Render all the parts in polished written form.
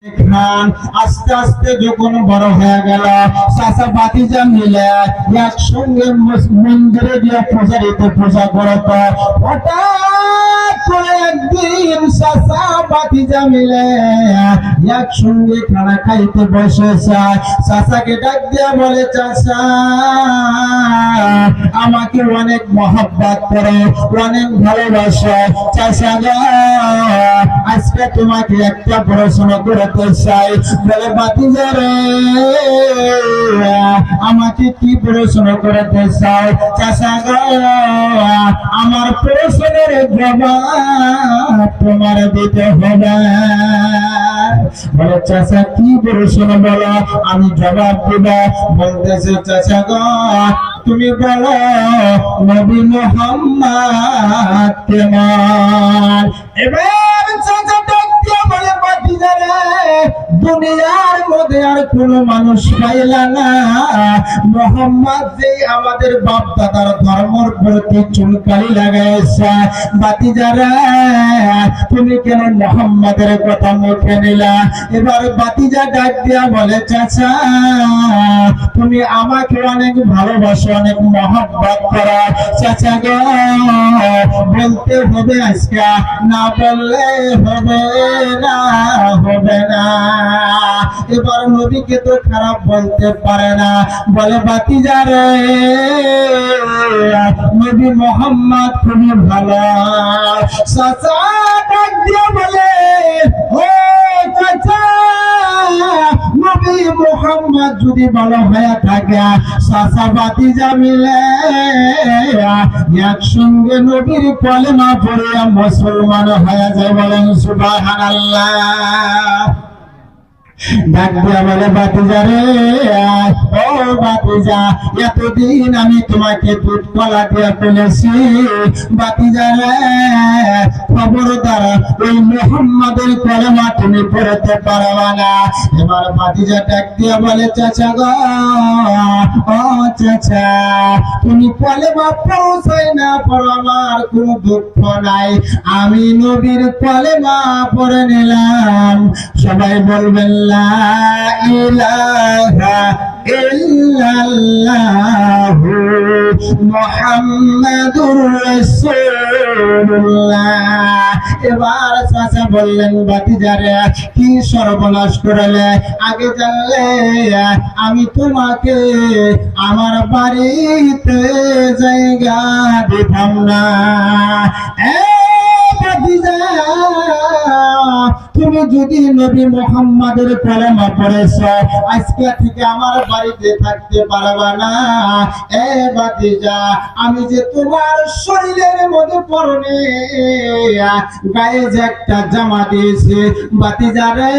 খান আস্তে আস্তে যখন বড় হয়ে গেল, চাচা ভাতিজা মিলে একসঙ্গে মন্দিরে গিয়ে পূজা করত। হঠাৎ করে একদিন চাচা ভাতিজা মিলে একসঙ্গে খানা খাইতে বসেছে। চাচাকে ডাক দিয়ে বলে, চাচা আমাকে অনেক মহব্বত করে, অনেক ভালোবাসে। চাচা গো, আজকে তোমাকে একটা প্রশ্ন করতে চাই। বলে, ভাতিজা রে, আমাকে কি প্রশ্ন করতে চাও? চাচা গো, আমার প্রশ্নের জবাব তোমার দিতে হবে। বলে, চাচা কি প্রশ্ন বলো, আমি জবাব দিব। বলতেছে, চাচা গো, তুমি বলো নবী মুহাম্মদ কেমন? এবার চাচা ডাক দিয়ে বলে, ভাতিজা রে, দুনিয়ার মধ্যে আর কোন মানুষ পাইলা না মুহাম্মদ যে আমাদের বাপ দাদার ধর্মের প্রতি চুনকালি লাগাইছে। ভাতিজা রে, তুমি কেন মুহাম্মাদের কথা মুখে নিলা? এবার ভাতিজা ডাক দিয়া বলে, চাচা তুমি আমাকে অনেক ভালোবাসো, অনেক মহব্বত করো। চাচা গো, বলতে হবে আজকে, না বললে হবে না, হবে না। এবার নবীকে তো খারাপ বলতে পারে না। বলে, ভাতিজা রে, নবী মুহাম্মদ খুবই ভালো। চাচা ডাক দিয়ে বলে, ও চাচা, নবী মুহাম্মদ যদি ভালো হয়ে থাকে, চাচা ভাতিজা মিলে একসঙ্গে নবীর কলেমা পড়ে মুসলমান হয়ে যায়। বলেন সুবহানাল্লাহ। ডাক দিয়া বলে, ভাতিজা রে, ও ভাতিজা, এতদিন আমি তোমাকে দুধ কলা দিয়ে ফেলেছি। ভাতিজা রে, খবরদার ওই মুহাম্মাদের কলেমা তুমি পড়তে পারবা না। এবার ভাতিজা ডাক দিয়া বলে, চাচা গো, ও চাচা, তুমি কলেমা পৌঁছাই না পড়ো, আমার কোনো দুঃখ নাই, আমি নবীর কলেমা পড়ে নিলাম। সবাই বলবেন, লা ইলাহা ইল্লাল্লাহু মুহাম্মাদুর রাসূলুল্লাহ। এবার চাচা বললেন, ভাতিজা রে, কি সর্বনাশ করলে? আগে জানলে আমি তোমাকে আমার বাড়িতে জায়গা দিতাম না। তুমি যদি নবী মুহাম্মাদের কলেমা পড়েছো, আজকে থেকে আমার বাড়িতে থাকতে পারবা না। এ ভাতিজা, আমি যে তোমার শরীরের মধ্যে পরনে গায়ে যে একটা জামা দিয়েছি, ভাতিজা রে,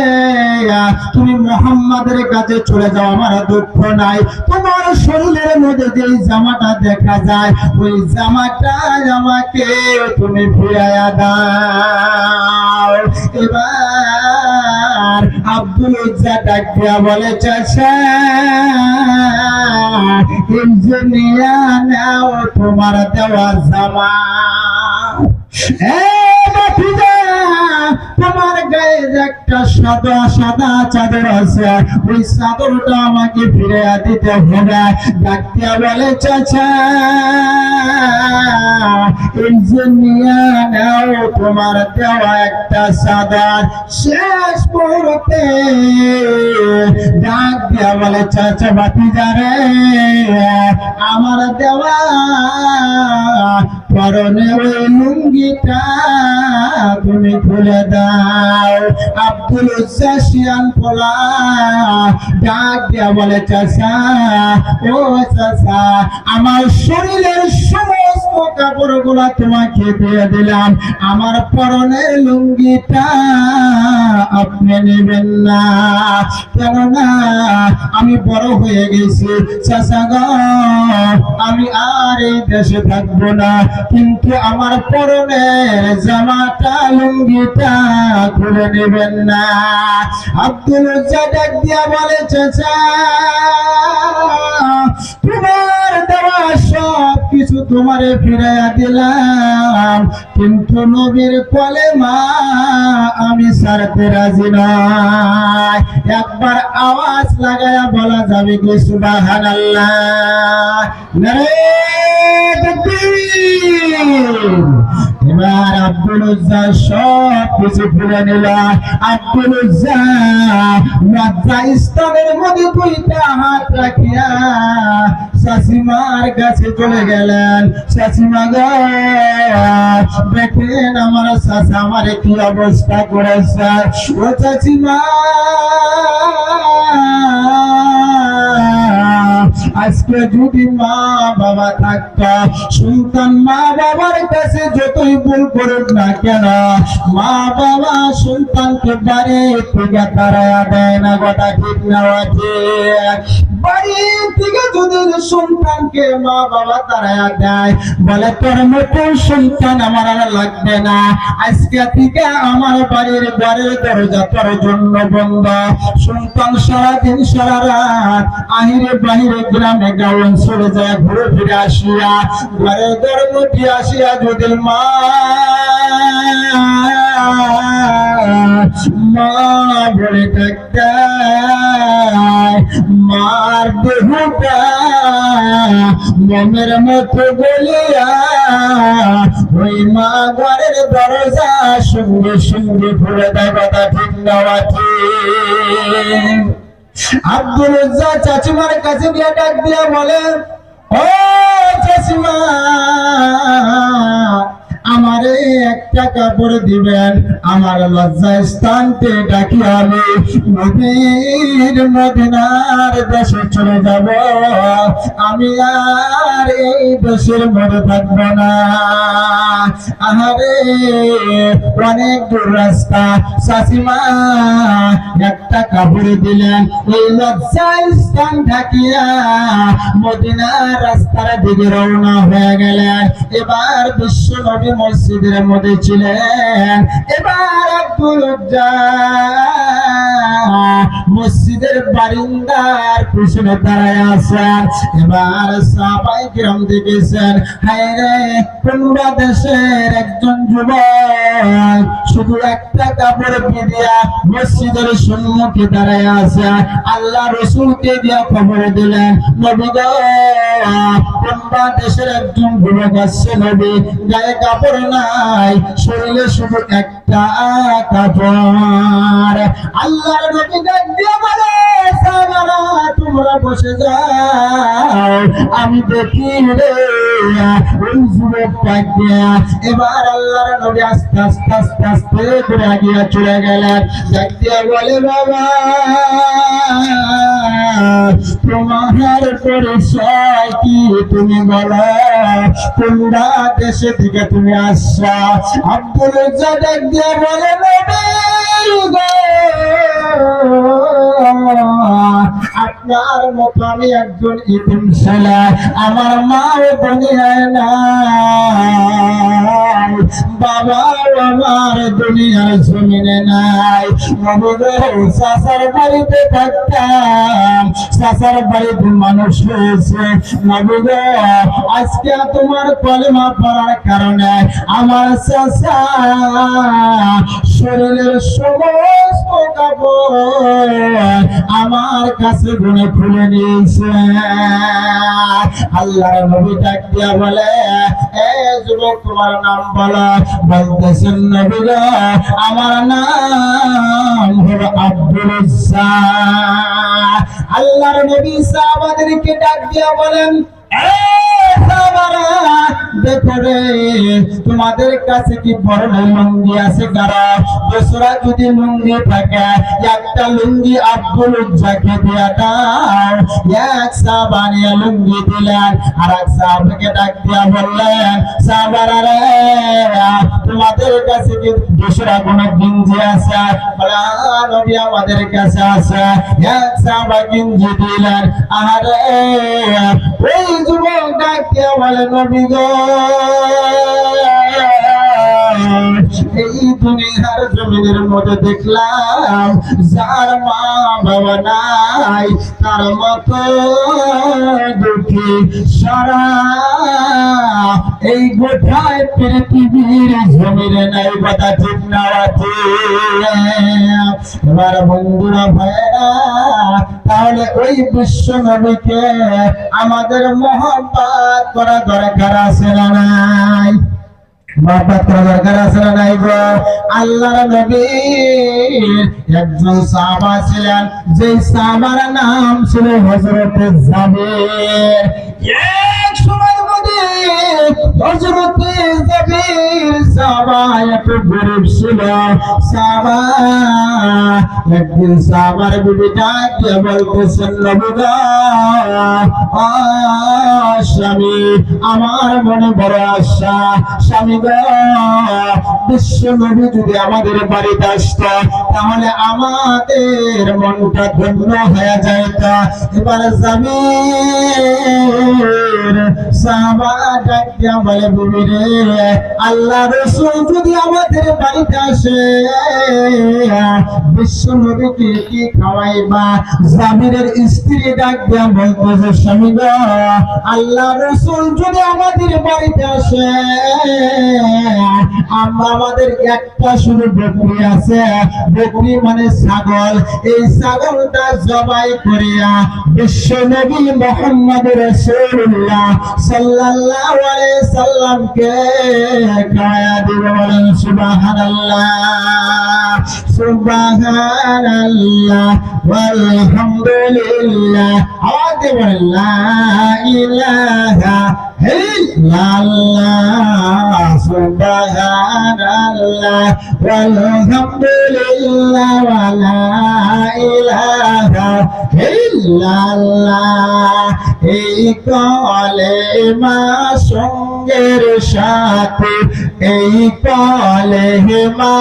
তুমি মুহাম্মাদের কাছে চলে যাও, আমার দুঃখ নাই। তোমার শরীরের মধ্যে যে জামাটা দেখা যায়, ওই জামাটা আমাকে তুমি ফিরাইয়া দাও। এবার আব্দুল উজ্জা ডাক দিয়া বলে, চাচা ইঞ্জিনিয়া নাও তোমার দেওয়া জামা। তোমার গায়ে একটা সাদা সাদা চাদর আছে, ওই চাদরটা আমাকে ফিরে দিতে হবে। ডাক দিয়া বলে, চাচা ইঞ্জিনিয়া নাও তোমার দেওয়া একটা চাদর। শেষ মুহূর্তে ডাক দিয়া বলে, চাচা ভাতিজা রে, আমার দেওয়া পরনে ওই লুঙ্গিটা তুমি খুলে দাও। আব্দুল উজ্জা শিয়ান পোলা ডাক দিয়া বলে, চাচা ও চাচা, আমার শরীরের সমস্ত কাপড় গুলা তোমাকে দিয়ে দিলাম, আমার পরনের লুঙ্গিটা আপনি নেবেন না, কেননা আমি বড় হয়ে গেছি। চাচা গো, আমি আর এই দেশে থাকবো না, কিন্তু আমার পরনের জামাটা লুঙ্গিটা খুলে নেবেন না। আব্দুল উজ্জা ডাক দিয়া বলে, চাচা তোমার দেওয়া সব কিছু তোমারে ফিরাইয়া দিলাম, কিন্তু নবীর কলেমা আমি ছাড়তে রাজি না। একবার আওয়াজ লাগায়া বলা যাবে কি সুবহানাল্লাহ? নারে তাকবীর। এবার আব্দুল উজ্জা সব কিছু ফিরে নিল। আব্দুল উজ্জা স্থানের মধ্যে দুইটা হাত রাখিয়া শাসিমার কাছে চলে গেলেন। শাসিমা গো, দেখেন আমার শাসা আমার কি অবস্থা করেছে। ও শাসিমা, আজকে যদি মা বাবা থাকতো, সন্তান মা বাবার কাছে যতই ভুল করুক না কেন, মা বাবা সন্তানকে বাড়ি থেকে তাড়াইয়া দেয় না। কথা ঠিক না? বাড়ি থেকে যদি সন্তানকে মা বাবা তাড়াইয়া দেয়, বলে তোর মতো সন্তান আমার আর লাগবে না, আজকে থেকে আমার বাড়ির ঘরের দরজা তোর জন্য বন্ধ। সন্তান সারাদিন সারা রাত আহিরে বাহিরে গ্রামে গাঁও চলে যায়, ঘুরে ফিরে আসিয়া ঘরের দরজা আসিয়া যদি মা বলে ডাক্তার, মার দেহটা মনের মতো বলিয়া ওই মা ঘরের দরজা সঙ্গে সঙ্গে খুলে দেয়। কথা ঠিক না? আব্দুল উজ্জা চাচিমার কাছে গিয়ে ডাক দিয়া বলে, ও চাচিমা, আমারে একটা কাপড় দিবেন, আমার লজ্জা স্থানকে ডাকি আমি নবীর মদিনার দেশে চলে যাব, আমি আর এই দেশের মধ্যে থাকবো না। আহারে অনেক দূর রাস্তা। চাচিমা একটা কাপড় দিলেন, এই লজ্জা স্থান ঢাকিয়া মদিনার রাস্তার দিকে রওনা হয়ে গেলেন। এবার বিশ্ব নবী মসজিদের মধ্যে ছিলেন। এবার আব্দুল উজ্জা মসজিদের বারিন্দার পিছনে দাঁড়ায় আছেন। এবার সাহাবায়ে কিরাম দেখেছেন, হায় রে, কোন দেশের একজন যুবক শুধু একটা কাপড় পিদিয়া মসজিদের সম্মুখে দাঁড়ায় আছে। আল্লাহ রসুলকে দিয়া খবর দিলেন, নবী গো, কোন দেশের একজন যুবক আসছে নবী, গায়ে কাপড় নাই, শরীরে শুধু একটা কাপড়। আল্লাহর নবী ডাক দিয়ে বলে, সাহাবারা তোমরা বসে যাও, আমি দেখি রে ওই যুবকটাকে। এবার আল্লাহর নবী আস্তে আস্তে আস্তে আস্তে করে আগিয়ে চলে গেলেন। ডাক দিয়ে বলে, বাবা তোমার পরিচয় কি তুমি বলো, কোনটা দেশে থেকে তুমি আসছো? আব্দুল উজ্জা ডাক দিয়ে বলে, আপনার মতো আমি একজন ইতিম ছেলে, আমার মাও দুনিয়ায় নাই, বাবা আমার দুনিয়ার জমিনে নাই। চাচার বাড়িতে থাকতাম, চাচার বাড়িতে মানুষ হয়েছে। আজকে তোমার কলেমা পড়ার কারণে আমার চাচা শরীরের সমস্ত কাপড় আমার কাছে গুনে খুলে নিয়েছে। আল্লাহ নবী ডাক দিয়া বলে, এ যুবক তোমার নাম বলো। বলতেছেন, নবী গো, আমার নাম হলো আব্দুল উজ্জা। আল্লাহর নবী সাহাবাদেরকে ডাক দিয়া বলেন, দেখো রে, তোমাদের কাছে কি বড় লুঙ্গি আছে? কারা দোসরা যদি লুঙ্গি থাকে, একটা লুঙ্গি আব্দুল উজ্জাকে দিয়া দাও। এক সাহাবা নিয়ে লুঙ্গি দিলেন, আর এক সাহাবাকে ডাক দিয়া বললেন, সাহাবারা রে, তোমাদের কাছে কি দোসরা কোন গিঞ্জি আছে? বলে, নবী আমাদের কাছে আছে। এক সাহাবা গিঞ্জি দিলেন। আরে ওই যুবক ডাক দিয়া বলে, নবী গো, এই দুনিয়ার জমিনের মধ্যে দেখলাম যার মা বাবা নাই, তার মতো দুঃখী সারা এই গোটায় পৃথিবীর জমিনে নাই কথা ঠিক না আছে। এবার বন্ধুরা ভাইরা, তাহলে ওই বিশ্ব নবীকে আমাদের মহব্বত করা দরকার আছে না নাই? মহব্বত করা দরকার আছে না নাই গো? আল্লাহর নবীর একজন সাহাবা ছিলেন, যে সাহাবার নাম ছিল হযরত জাবির। এক সময় মধ্যে হযরত জাবির সাহাবা একটু গরিব ছিল। সাহাবা একদিন সাহাবার বিবি ডাক দিয়ে বলতেছেন, নবী গো, স্বামী, আমার মনে বড় আশা, স্বামী গো, বিশ্ব নবী যদি আমাদের বাড়িতে আসত তাহলে আমাদের মনটা ধন্য হয়ে যাইত। এবার জামির সাহাবা ডাক দিয়া বলে, বিবি রে, আল্লাহ রাসূল যদি আমাদের বাড়িতে আসে বিশ্ব নবীকে কি খাওয়াইবা? জামিরের স্ত্রী ডাক দিয়া বলতেছে, স্বামী গো, আল্লাহ রাসূল যদি আমাদের বাড়িতে আসে আমাদের একটা শুধু বকরি আছে, বকরি মানে ছাগল, এই ছাগলটা জবাই করিয়া বিশ্ব নবী মুহাম্মদ রাসূলুল্লাহ সাল্লাল্লাহু আলাইহি সাল্লামকে খাওয়া দিব। বলেন সুবহানাল্লাহ, সুবহানাল্লাহ ওয়ালহামদুলিল্লাহ। আওয়াজ দিয়ে বলেন লা ইলাহা ইল্লাল্লাহ, সুবহানাল্লাহ ওয়ালহামদুলিল্লাহ ওয়া লা ইলাহা ইল্লাল্লাহ। এই কালেমা সঙ্গের সাথে, এই কালেমা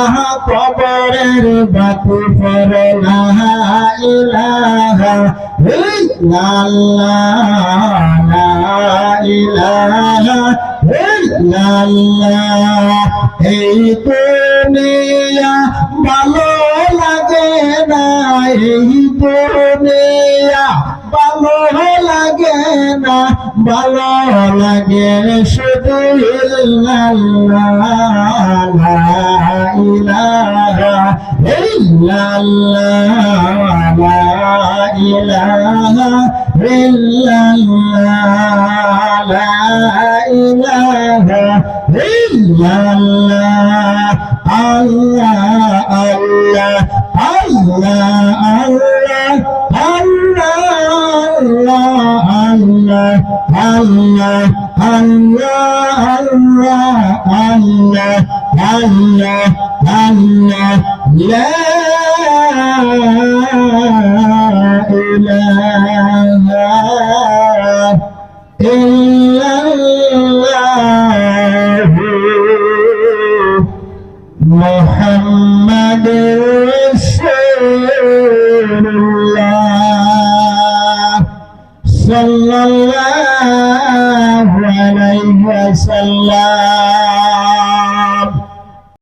কবরের বাতি পড়ে, লা ইলাহা ইল্লাল্লাহ, লা ইলাহা ইল্লাল্লাহ। এই দুনিয়া ভালো লাগে না, এই দুনিয়া ভালো লাগে না, ভালো লাগে শুধু ইল্লাল্লাহ, লা ইলাহা ইল্লাল্লাহ, লা ইলাহা ইল্লাল্লাহ, লা ইলাহা ইল্লাল্লাহ। আল্লাহ আল্লাহ আল্লাহ আল্লাহ আল্লাহ আল্লাহ আল্লাহ আল্লাহ আল্লাহ আল্লাহ, লা ইলাহা ইল্লাল্লাহ মুহাম্মাদুর রাসূলুল্লাহ সাল্লাল্লাহু আলাইহি ওয়াসাল্লাম।